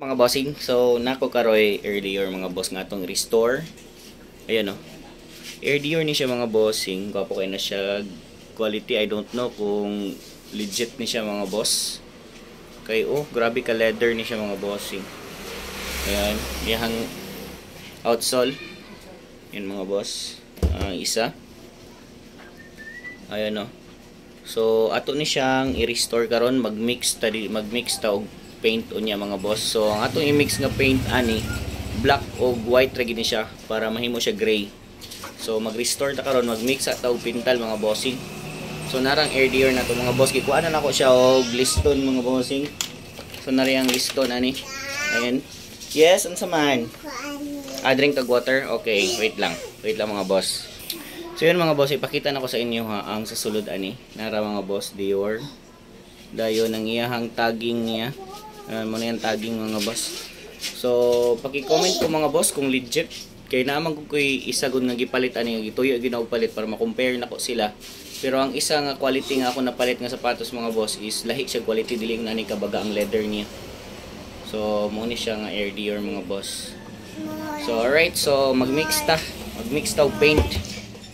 Mga bossing, so nako karoy earlier mga boss nga atong restore. Ayan o. Earlier ni siya mga bossing, gwapo kay na siya quality. I don't know kung legit ni siya mga boss. Kay grabe ka leather ni siya mga bossing. Ayan, iyang outsole. Yan mga boss. Isa. Ayan o. So ato ni siyang i-restore karon, magmix ta og paint unya mga boss. So ang atong i-mix nga paint ani black o white ra gid ni siya para mahimo siya gray. So mag-restore ta karon, magmix ta og pintal mga bossing. So narang earlier na to mga boss, gikuha na nako siya og liston mga bossing. So nari ang liston ani. Ayan. Yes, unsa man? Drink tag water. Okay, wait lang mga boss. So yun mga boss, ipakita na ko sa inyo ang sasulod ani. Nara mga boss, Dior. Dayon ang iyahang tagging niya. Muna yung tagging mga boss. So paki-comment ko mga boss kung legit. Kay naman ko isa gud nga gipalit ani, gituyo ginapalit para ma-compare nako sila. Pero ang isa nga quality nga ako napalit nga sapatos mga boss is lahi siya quality, dili na ni kabaga ang leather niya. So mo ni siya nga Air Dior mga boss. So alright, so magmix ta og paint.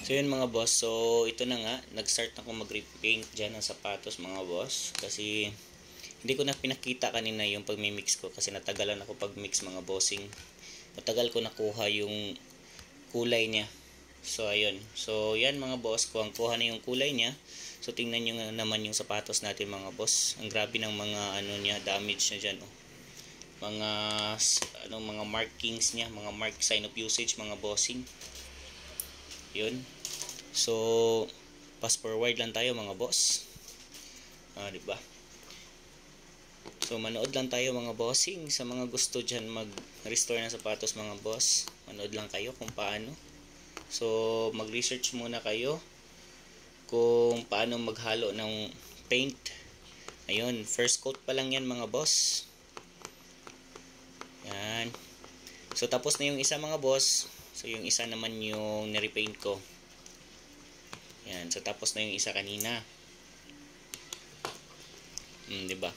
So yun mga boss, so ito na nga, nag-start na ako mag-repaint dyan ng sapatos mga boss. Kasi hindi ko na pinakita kanina yung pag-mix ko kasi natagalan ako pag-mix mga bossing. Matagal ko nakuha yung kulay niya. So ayun, so yan mga boss, kuha na yung kulay niya. So tingnan nyo naman yung sapatos natin mga boss. Ang grabe ng mga niya, damage na dyan. Mga markings niya, mga mark sign of usage mga bossing. Yun. So fast forward lang tayo mga boss. Diba? So manood lang tayo mga bossing. Sa mga gusto dyan mag-restore ng sapatos mga boss, manood lang kayo kung paano. So mag-research muna kayo kung paano maghalo ng paint. Ayun, first coat pa lang yan mga boss. Yan. So tapos na yung isa mga boss. So yung isa naman yung nirepaint ko. Yan, so tapos na yung isa kanina. Diba?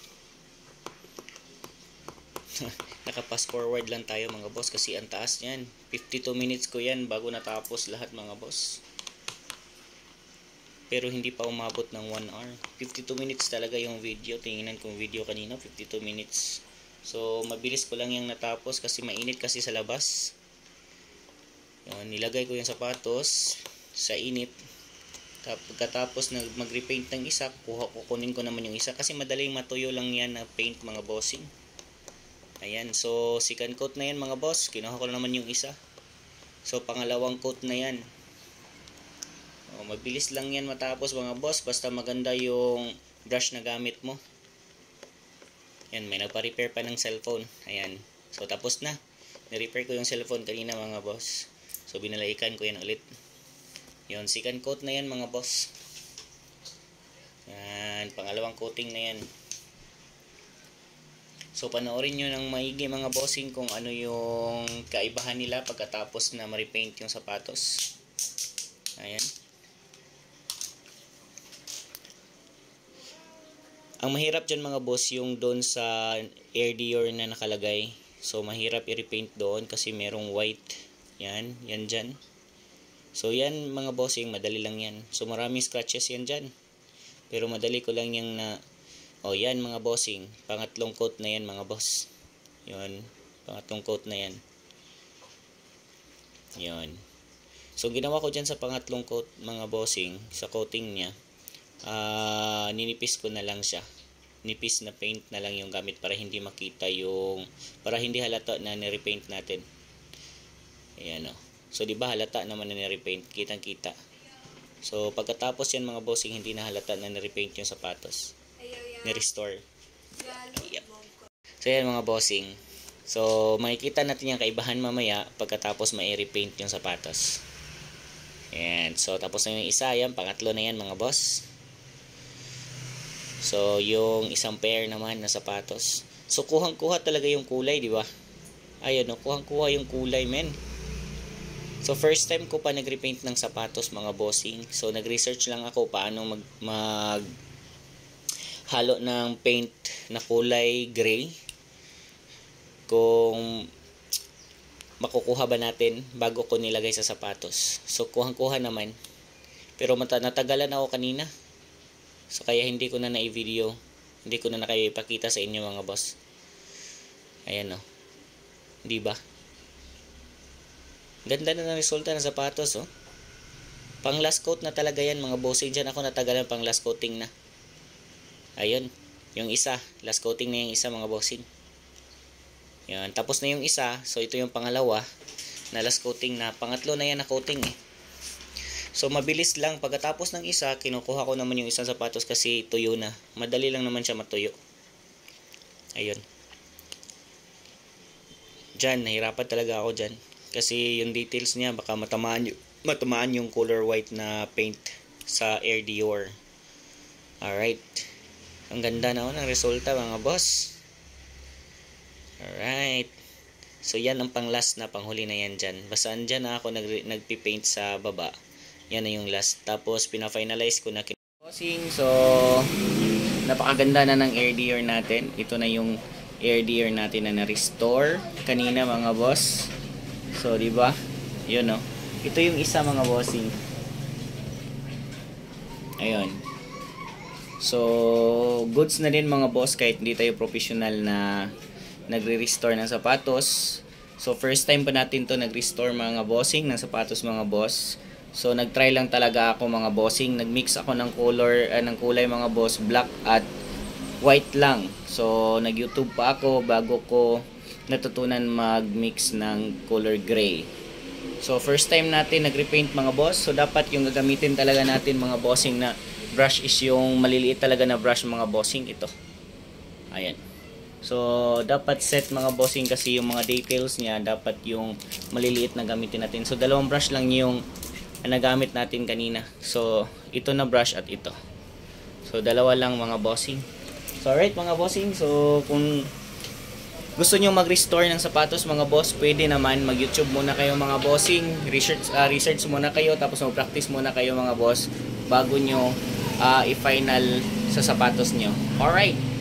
Naka-fast forward lang tayo mga boss kasi ang taas niyan. 52 minutes ko yan bago natapos lahat mga boss. Pero hindi pa umabot ng 1 hour. 52 minutes talaga yung video. Tingnan kong video kanina, 52 minutes. So mabilis ko lang yung natapos kasi mainit kasi sa labas. Yan, nilagay ko yung sapatos sa init. Pagkatapos na mag-repaint ng isa, kukunin ko naman yung isa kasi madaling matuyo lang yan na paint mga bossing. Ayan, so second coat na yan mga boss, kinuha ko naman yung isa. So pangalawang coat na yan. Mabilis lang yan matapos mga boss, basta maganda yung brush na gamit mo. Yan, may nagpa-repair pa ng cellphone. Ayan, so tapos na. Ni-repair ko yung cellphone kanina mga boss. So binalaikan ko yan ulit. Yun, second coat na yan mga boss. Yan, pangalawang coating na yan. So panoorin nyo ng maigi mga bossing kung ano yung kaibahan nila pagkatapos na ma-repaint yung sapatos. Ayan. Ang mahirap dyan mga boss yung doon sa Air Dior na nakalagay. So mahirap i-repaint doon kasi merong white. Yan, yan dyan. So yan mga bossing, madali lang yan. So maraming scratches yan dyan. Pero madali ko lang yung yan mga bossing, pangatlong coat na yan mga boss. Yun, pangatlong coat na yan. Yun. So ginawa ko dyan sa pangatlong coat mga bossing, sa coating niya, ninipis ko na lang siya. Nipis na paint na lang yung gamit para hindi makita para hindi halata na nirepaint natin. Ayan o. So di ba halata naman na nirepaint, kitang-kita. So pagkatapos yan mga bossing, hindi na halata na nirepaint yung sapatos. Ni-restore. Yep. So yan mga bossing. So makikita natin yung kaibahan mamaya pagkatapos mai-repaint yung sapatos. And so tapos na yung isa, yan pangatlo na yan mga boss. So yung isang pair naman na sapatos. So kuhang-kuha talaga yung kulay, di ba? Ayun, kuhang-kuha yung kulay, men. So first time ko pa nag-repaint ng sapatos mga bossing. So nag-research lang ako paano halo ng paint na kulay gray. kung makukuha ba natin bago ko nilagay sa sapatos. So kuhang-kuha naman. Pero natagalan ako kanina. So kaya hindi ko na na-video. Hindi ko na nakipakita sa inyo mga boss. Ayan o. Di ba? Ganda na ng resulta ng sapatos oh. Pang last coat na talaga yan mga bossing. Diyan ako natagalan pang last coating na. Ayun. Yung isa. Last coating na yung isa mga bossing. Yan, tapos na yung isa. So ito yung pangalawa na last coating na. Pangatlo na yan na coating eh. So mabilis lang. Pagkatapos ng isa, kinukuha ko naman yung isang sapatos kasi tuyo na. Madali lang naman siya matuyo. Ayun. Diyan, nahirapan talaga ako dyan. Kasi yung details niya, baka matamaan yung color white na paint sa Air Dior. Alright. Ang ganda na ng resulta mga boss. Alright. So yan ang pang last na panghuli na yan dyan. Basta andyan na ako nagpipaint sa baba. Yan na yung last. Tapos pina-finalize ko na bossing. So napakaganda na ng Air Dior natin. Ito na yung Air Dior natin na na-restore kanina mga boss. So di ba? Yun no. Ito yung isa mga bossing. Ayun. So goods na din mga boss kahit hindi tayo professional na nagre-restore ng sapatos. So first time pa natin to nag-restore mga bossing ng sapatos mga boss. So nag-try lang talaga ako mga bossing. Nag-mix ako ng ng kulay mga boss, black at white lang. So nag-YouTube pa ako bago ko natutunan mag-mix ng color gray. So first time natin nag-repaint mga boss. So dapat yung gagamitin talaga natin mga bossing na brush is yung maliliit talaga na brush mga bossing ito. Ayan. So, dapat set mga bossing kasi yung mga details niya, dapat yung maliliit na gamitin natin. So, dalawang brush lang yung nagamit natin kanina. So, ito na brush at ito. So, dalawa lang mga bossing. So, alright mga bossing. So, kung gusto nyo mag-restore ng sapatos mga boss, pwede naman mag-YouTube muna kayo mga bossing. Research muna kayo, tapos mag-practice muna kayo mga boss bago nyo i-final sa sapatos nyo. Alright.